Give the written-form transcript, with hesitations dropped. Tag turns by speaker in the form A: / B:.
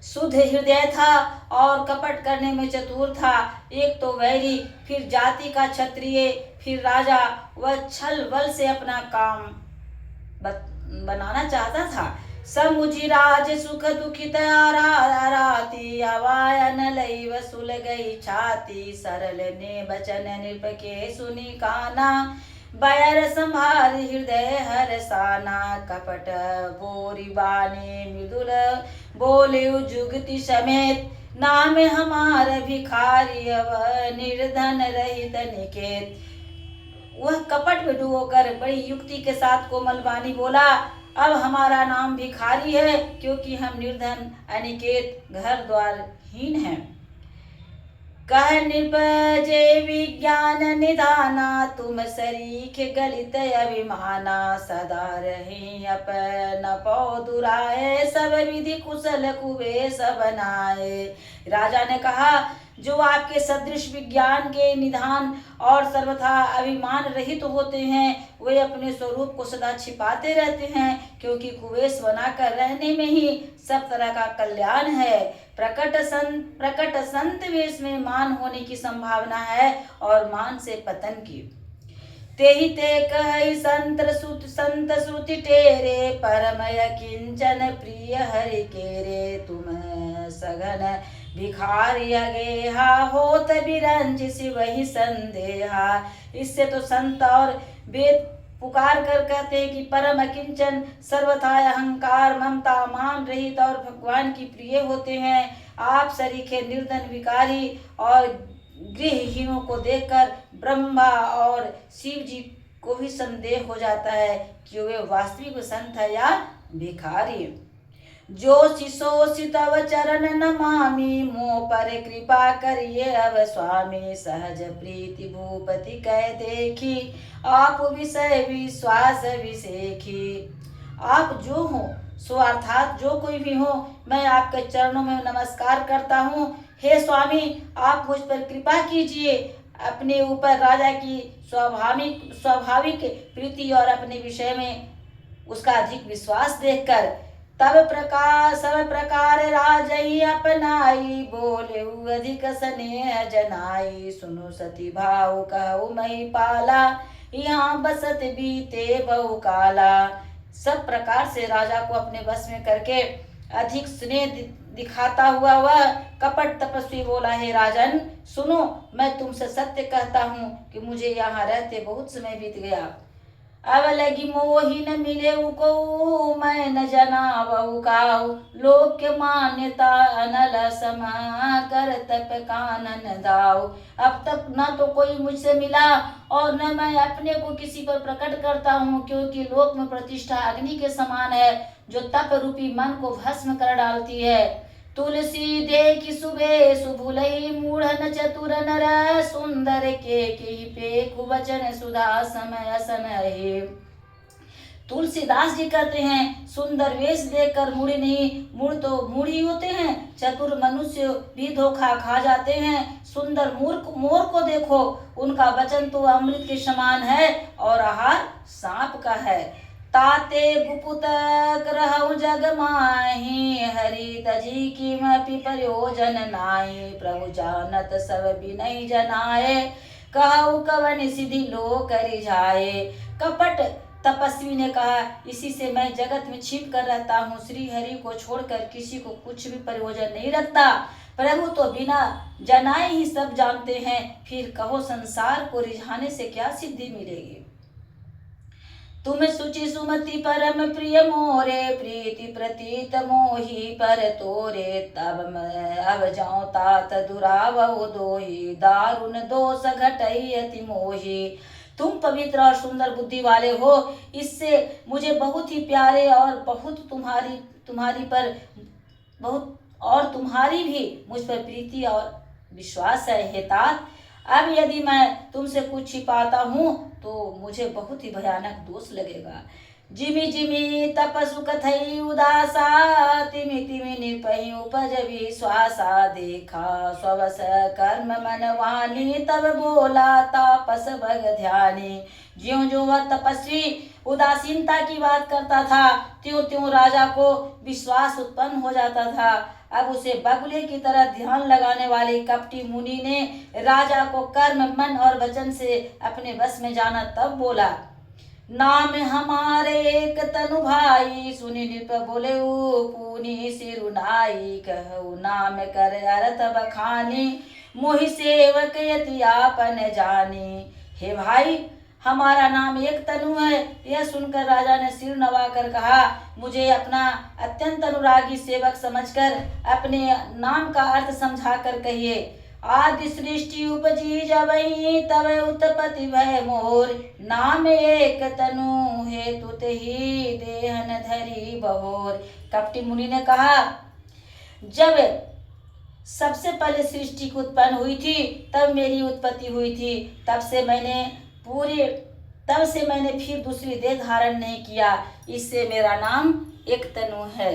A: शुद्ध हृदय था और कपट करने में चतुर था। एक तो वैरी, फिर जाति का क्षत्रिय, फिर राजा। वह छल बल से अपना काम बनाना चाहता था। समुझिराज सुख दुखित आराती, अवायन लई वसुल गई छाती। सरल ने बचन नृप के सुनी काना, बैर संभार हृदय हरसाना। कपट बोरी बाने मृदुल बोले जुगति समेत, नाम हमार भिखारी अब निर्धन रहित निकेत। वह कपट में डूबोकर बड़ी युक्ति के साथ कोमल वाणी बोला, अब हमारा नाम भिखारी है, क्योंकि हम निर्धन अनिकेत घर द्वार हीन हैं। कह नृप जे विज्ञान निधाना, तुम सरीख गलित अभिमाना। सदा रहे अपन पौ दुराए, सब विधि कुशल कुबेश बनाए। राजा ने कहा, जो आपके सदृश विज्ञान के निधान और सर्वथा अभिमान रहित होते हैं, वे अपने स्वरूप को सदा छिपाते रहते हैं, क्योंकि कुवेश बनाकर रहने में ही सब तरह का कल्याण है। प्रकट संत वेश में मान होने की संभावना है और मान से पतन की। तेहि ते कहि संत श्रुति टेरे, परमय किंचन प्रिय हरि केरे। तुम सघन भिखारी अगेहा, होत बिरंज शिवहि संदेहा। इससे तो संत और वेद पुकार कर कहते हैं कि परम अकिंचन, सर्वथा अहंकार ममता मान रहित और भगवान की प्रिय होते हैं। आप सरीखे निर्धन भिखारी और गृहहीनों को देखकर ब्रह्मा और शिव जी को भी संदेह हो जाता है कि वे वास्तविक संत है या भिखारी। जो शिशोषि तव चरण नमामि, मोह पर कृपा करिए अब स्वामी। सहज प्रीति भूपति कह देखी, आप विषय विश्वास विसेखी। आप जो हो सो अर्थात जो कोई भी हो, मैं आपके चरणों में नमस्कार करता हूँ। हे स्वामी, आप मुझ पर कृपा कीजिए। अपने ऊपर राजा की स्वाभाविक प्रीति और अपने विषय में उसका अधिक विश्वास देखकर तब सब प्रकार राजई अपनाई। बोले अधिक स्नेह जनाई, सुनो सती भाव कहु मही पाला। यहाँ बसत बीते बहु काला। सब प्रकार से राजा को अपने बस में करके अधिक स्नेह दिखाता हुआ वह कपट तपस्वी बोला, हे राजन सुनो, मैं तुमसे सत्य कहता हूँ कि मुझे यहाँ रहते बहुत समय बीत गया। अब लगी मोही न मिले को, मैं न जनावहु काहु। लोक के मान्यता अनल समा, कर तप कानन दाऊ। अब तक न तो कोई मुझसे मिला और न मैं अपने को किसी पर प्रकट करता हूँ, क्योंकि लोक में प्रतिष्ठा अग्नि के समान है, जो तप रूपी मन को भस्म कर डालती है। तुलसी देखी सुबह सुभुलई, मूढ़ न चतुर नर सुंदर के पेखु वचन सुधा समय सनहि। तुलसीदास जी कहते हैं, सुंदर वेश देखकर मूढ़ नहीं, मूढ़ तो मूढ़ ही होते हैं, चतुर मनुष्य भी धोखा खा जाते हैं। सुंदर मोर को देखो, उनका वचन तो अमृत के समान है और आहार सांप का है। ताते गुपुत रहु जग माही, हरि तजी किमपि प्रयोजन नाहि। प्रभु जानत सब बिनय जनाए, कहु कवन सिद्धि लोक रिझाए। कपट तपस्वी ने कहा, इसी से मैं जगत में छिप कर रहता हूँ, श्री हरि को छोड़कर किसी को कुछ भी प्रयोजन नहीं रखता। प्रभु तो बिना जनाए ही सब जानते हैं, फिर कहो संसार को रिझाने से क्या सिद्धि मिलेगी। तुम सुचि सुमति परम प्रिय मोरे, प्रीति प्रतीत मोही पर तोरे। तब मैं अब जाऊं तात दुरावहु दोही, दारुण दोष घटई अति मोही। तुम पवित्र और सुंदर बुद्धि वाले हो, इससे मुझे बहुत ही प्यारे और बहुत तुम्हारी पर बहुत और तुम्हारी भी मुझ पर प्रीति और विश्वास है। हे तात, अब यदि मैं तुमसे कुछ छिपाता हूँ तो मुझे बहुत ही भयानक दोष लगेगा। जिमि जिमि तप सुख थई उदासा, तिमि तिमि निपहि उपज विश्वासा। देखा स्ववस कर्म मन वानी, तब बोला तापस भग ध्यानी। ज्यों ज्यों वह तपस्वी उदासीनता की बात करता था, त्यों त्यों राजा को विश्वास उत्पन्न हो जाता था। अब उसे बगुले की तरह ध्यान लगाने वाले कपटी मुनि ने राजा को कर्म मन और वचन से अपने बस में जाना तब बोला, नाम हमारे एक तनु भाई, सुनि नृप बोले पुनि सिरुनाई। कहु नाम कर अर्थ बखानी, मोहि सेवक यति आपन जानी। हे भाई, हमारा नाम एक तनु है। यह सुनकर राजा ने सिर नवाकर कहा, मुझे अपना अत्यंत अनुरागी सेवक समझकर अपने नाम का अर्थ समझाकर कहिए। आदि सृष्टि उपजी जबई, तब उत्पत्ति भय मोर। नाम एक तनु हेतु ही देहन धरी बहोर। कपटी मुनि ने कहा, जब सबसे पहले सृष्टि की उत्पन्न हुई थी तब मेरी उत्पत्ति हुई थी। तब से मैंने फिर दूसरी देह धारण नहीं किया। इससे मेरा नाम एक तनु है।